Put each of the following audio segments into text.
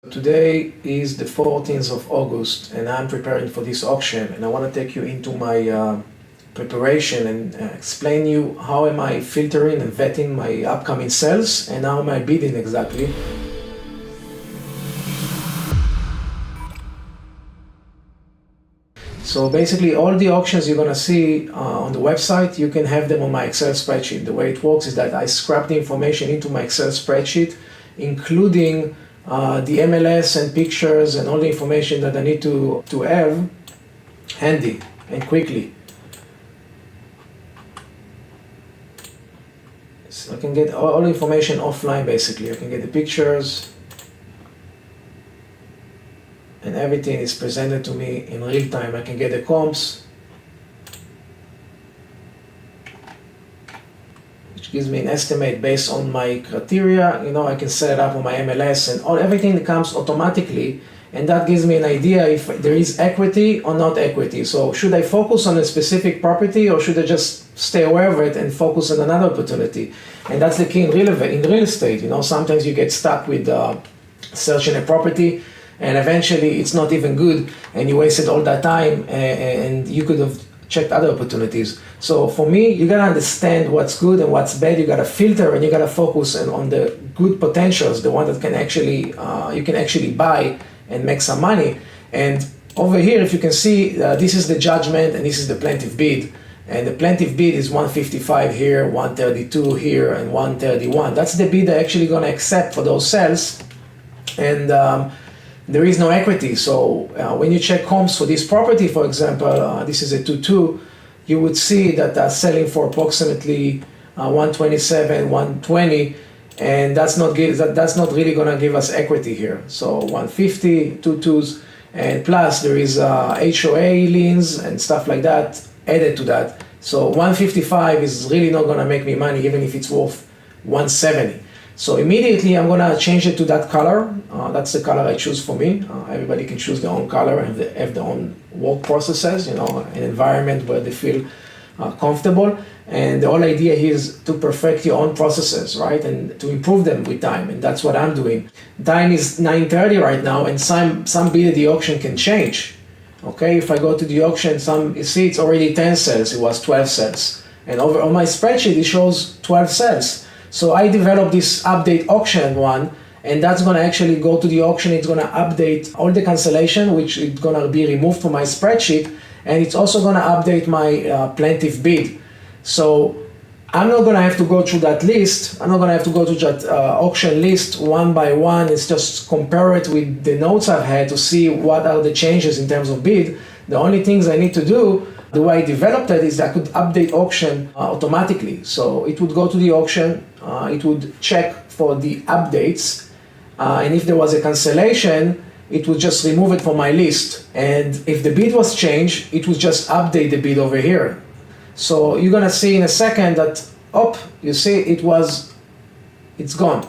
Today is the 14th of August and I'm preparing for this auction, and I want to take you into my preparation and explain you how am I filtering and vetting my upcoming sales and how am I bidding exactly. So basically all the auctions you're going to see on the website, you can have them on my Excel spreadsheet. The way it works is that I scrap the information into my Excel spreadsheet, including the MLS and pictures and all the information that I need to have handy and quickly. So I can get all the information offline basically. I can get the pictures and everything is presented to me in real time. I can get the comps, which gives me an estimate based on my criteria. I can set it up on my MLS and everything that comes automatically, and that gives me an idea if there is equity or not equity. So should I focus on a specific property or should I just stay aware of it and focus on another opportunity? And that's the key in real estate. Sometimes you get stuck with searching a property and eventually it's not even good and you wasted all that time and you could have checked other opportunities. So for me, you gotta understand what's good and what's bad. You gotta filter and you gotta focus on the good potentials, the one that can actually you can actually buy and make some money. And over here, if you can see, this is the judgment and this is the plaintiff bid. And the plaintiff bid is 155 here, 132 here, and 131. That's the bid they're actually gonna accept for those sales. And there is no equity. So when you check comps for this property, for example, this is a 2-2, you would see that they're selling for approximately 127, 120, and that's not really going to give us equity here. So 150, 2-2s, and plus there is HOA liens and stuff like that added to that. So 155 is really not going to make me money even if it's worth 170. So immediately I'm going to change it to that color. That's the color I choose for me. Everybody can choose their own color and have their own work processes, an environment where they feel comfortable. And the whole idea here is to perfect your own processes, right? And to improve them with time. And that's what I'm doing. Time is 9:30 right now, and some bid at the auction can change. Okay, if I go to the auction, you see it's already 10 sales, it was 12 sales. And over on my spreadsheet, it shows 12 sales. So I developed this update auction one, and that's going to actually go to the auction. It's going to update all the cancellation, which is going to be removed from my spreadsheet, and it's also going to update my plaintiff bid. So I'm not going to have to go through that list. I'm not going to have to go to that auction list one by one. It's just compare it with the notes I've had to see what are the changes in terms of bid. The only things I need to do, the way I developed it, is I could update auction automatically. So it would go to the auction, it would check for the updates, and if there was a cancellation, it would just remove it from my list. And if the bid was changed, it would just update the bid over here. So you're gonna see in a second that, you see it's gone.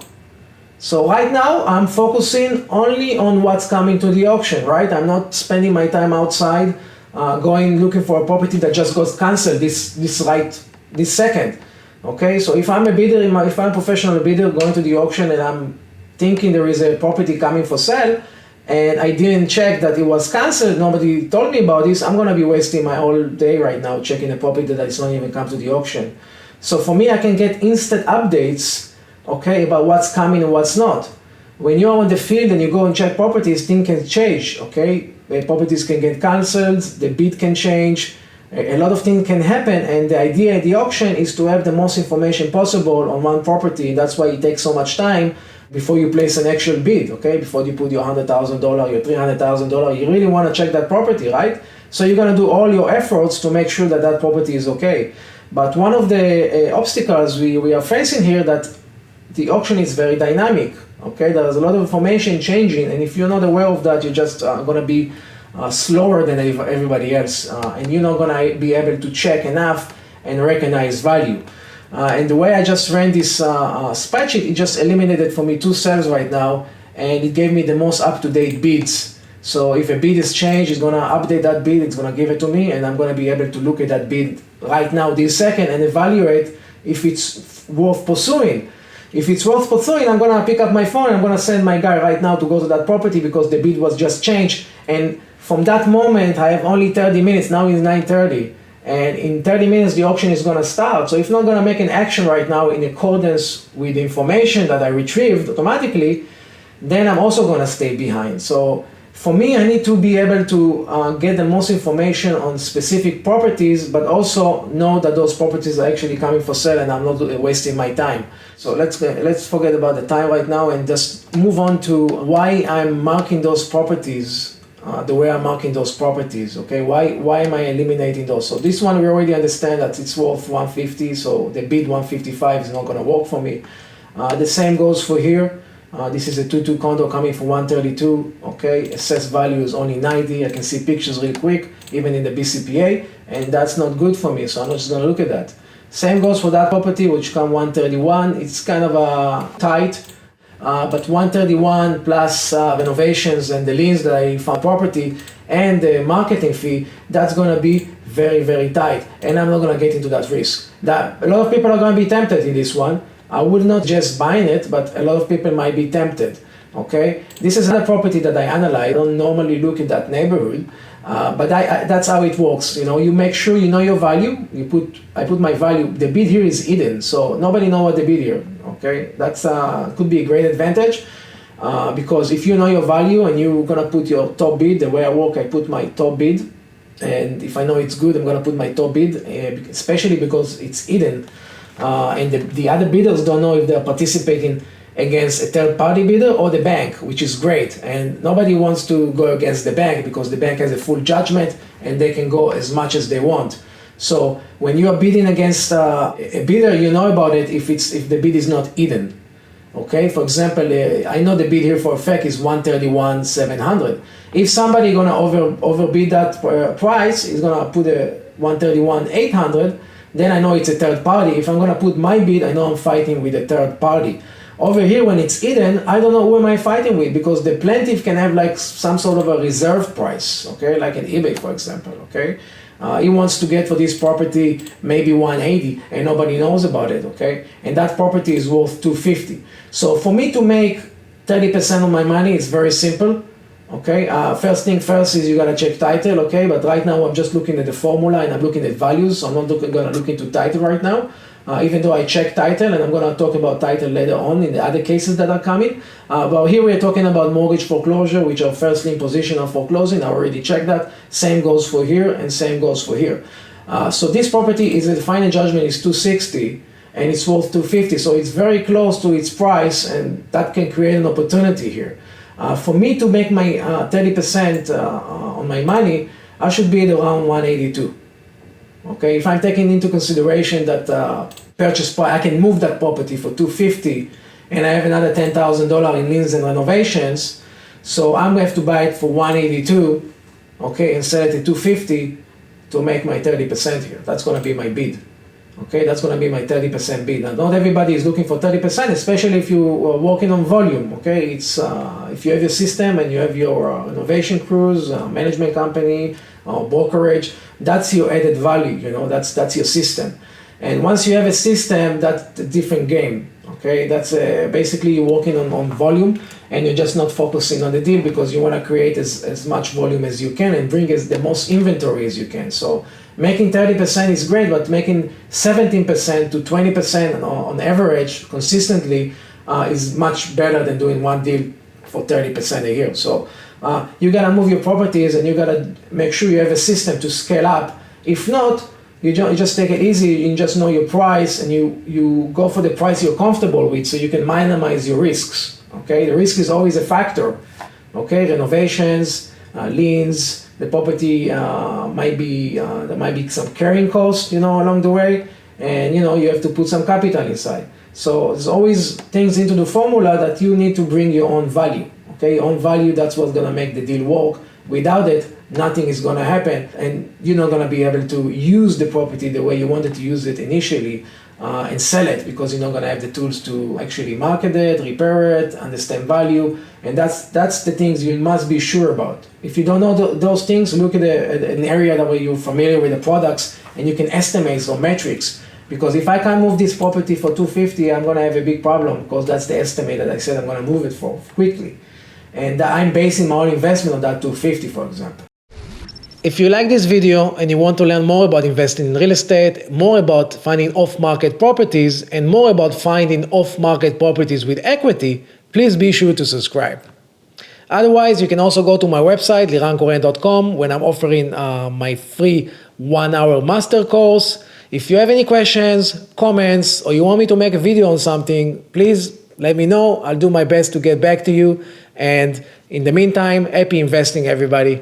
So right now I'm focusing only on what's coming to the auction, right? I'm not spending my time outside going looking for a property that just got cancelled this second. Okay, so if I'm a bidder, if I'm a professional bidder going to the auction and I'm thinking there is a property coming for sale and I didn't check that it was cancelled, nobody told me about this, I'm gonna be wasting my whole day right now checking a property that is not even come to the auction. So for me, I can get instant updates, okay, about what's coming and what's not. When you're on the field and you go and check properties, things can change, okay? Properties can get cancelled, the bid can change, a lot of things can happen, and the idea at the auction is to have the most information possible on one property. That's why it takes so much time before you place an actual bid, okay? Before you put your $100,000, your $300,000, you really want to check that property, right? So you're going to do all your efforts to make sure that that property is okay. But one of the obstacles we are facing here, that the auction is very dynamic. Okay, there's a lot of information changing, and if you're not aware of that, you're just going to be slower than everybody else, and you're not going to be able to check enough and recognize value. And the way I just ran this spreadsheet, it just eliminated for me 2 sales right now, and it gave me the most up-to-date bids. So if a bid is changed, it's going to update that bid, it's going to give it to me, and I'm going to be able to look at that bid right now, this second, and evaluate if it's worth pursuing. If it's worth pursuing, I'm gonna pick up my phone and I'm gonna send my guy right now to go to that property because the bid was just changed. And from that moment, I have only 30 minutes. Now it's 9:30. And in 30 minutes, the auction is gonna start. So if I'm not gonna make an action right now in accordance with the information that I retrieved automatically, then I'm also gonna stay behind. So for me, I need to be able to get the most information on specific properties, but also know that those properties are actually coming for sale and I'm not wasting my time. So let's forget about the time right now and just move on to why I'm marking those properties the way I'm marking those properties. Okay, why am I eliminating those? So this one we already understand that it's worth 150, so the bid 155 is not going to work for me. The same goes for here. This is a 2-2 condo coming for 132. Okay, assessed value is only 90. I can see pictures real quick, even in the BCPA, and that's not good for me, so I'm not just going to look at that. Same goes for that property, which come 131. It's kind of tight, but 131 plus renovations and the liens that I found property and the marketing fee, that's going to be very, very tight, and I'm not going to get into that risk. That a lot of people are going to be tempted in this one. I would not just buying it, but a lot of people might be tempted. Okay, this is another property that I analyze. I don't normally look at that neighborhood, but that's how it works. You know, you make sure you know your value. I put my value. The bid here is hidden, so nobody knows what the bid here. Okay, that's could be a great advantage because if you know your value and you're gonna put your top bid, the way I work, I put my top bid, and if I know it's good, I'm gonna put my top bid, especially because it's hidden. And the other bidders don't know if they're participating against a third-party bidder or the bank, which is great. And nobody wants to go against the bank because the bank has a full judgment and they can go as much as they want. So when you are bidding against a bidder, you know about it if the bid is not hidden. Okay, for example, I know the bid here for a fact is 131,700. If somebody gonna overbid that price, is gonna put a 131,800. Then I know it's a third party. If I'm gonna put my bid, I know I'm fighting with a third party. Over here, when it's hidden, I don't know who am I fighting with because the plaintiff can have like some sort of a reserve price, okay, like an eBay, for example, okay. He wants to get for this property maybe 180 and nobody knows about it, okay, and that property is worth 250. So for me to make 30% of my money, it's very simple. Okay, first thing first is you gotta check title, okay, but right now I'm just looking at the formula and I'm looking at values, so I'm not gonna look into title right now, even though I check title, and I'm gonna talk about title later on in the other cases that are coming. But here we're talking about mortgage foreclosure, which are first lien position of foreclosing. I already checked that. Same goes for here and same goes for here. So this property is, the final judgment is 260 and it's worth 250, so it's very close to its price, and that can create an opportunity here. For me to make my 30% on my money, I should be at around 182. Okay, if I'm taking into consideration that purchase price, I can move that property for 250, and I have another $10,000 in liens and renovations, so I'm going to have to buy it for 182, okay, and sell it at 250 to make my 30% here. That's going to be my bid. Okay, that's going to be my 30% bid. Now, not everybody is looking for 30%, especially if you are working on volume. Okay, it's if you have your system and you have your innovation crews, management company, brokerage, that's your added value. You know, that's your system. And once you have a system, that's a different game. Okay, that's basically you're working on volume, and you're just not focusing on the deal because you want to create as much volume as you can and bring the most inventory as you can. So making 30% is great, but making 17% to 20% on average consistently is much better than doing one deal for 30% a year. So you gotta move your properties and you gotta make sure you have a system to scale up. If not, you just take it easy, you just know your price and you go for the price you're comfortable with so you can minimize your risks. Okay, the risk is always a factor. Okay, renovations, liens, the property might be, there might be some carrying costs, you know, along the way, and you know, you have to put some capital inside. So there's always things into the formula that you need to bring your own value. Okay, your own value, that's what's gonna make the deal work. Without it, nothing is gonna happen, and you're not gonna be able to use the property the way you wanted to use it initially and sell it because you're not gonna have the tools to actually market it, repair it, understand value, and that's the things you must be sure about. If you don't know those things, look at an area that where you're familiar with the products and you can estimate some metrics. Because if I can't move this property for 250, I'm gonna have a big problem because that's the estimate that I said I'm gonna move it for quickly. And I'm basing my own investment on that 250, for example. If you like this video and you want to learn more about investing in real estate, more about finding off-market properties, and more about finding off-market properties with equity, please be sure to subscribe. Otherwise, you can also go to my website, lirankoren.com, when I'm offering my free 1-hour master course. If you have any questions, comments, or you want me to make a video on something, please let me know. I'll do my best to get back to you. And in the meantime, happy investing, everybody.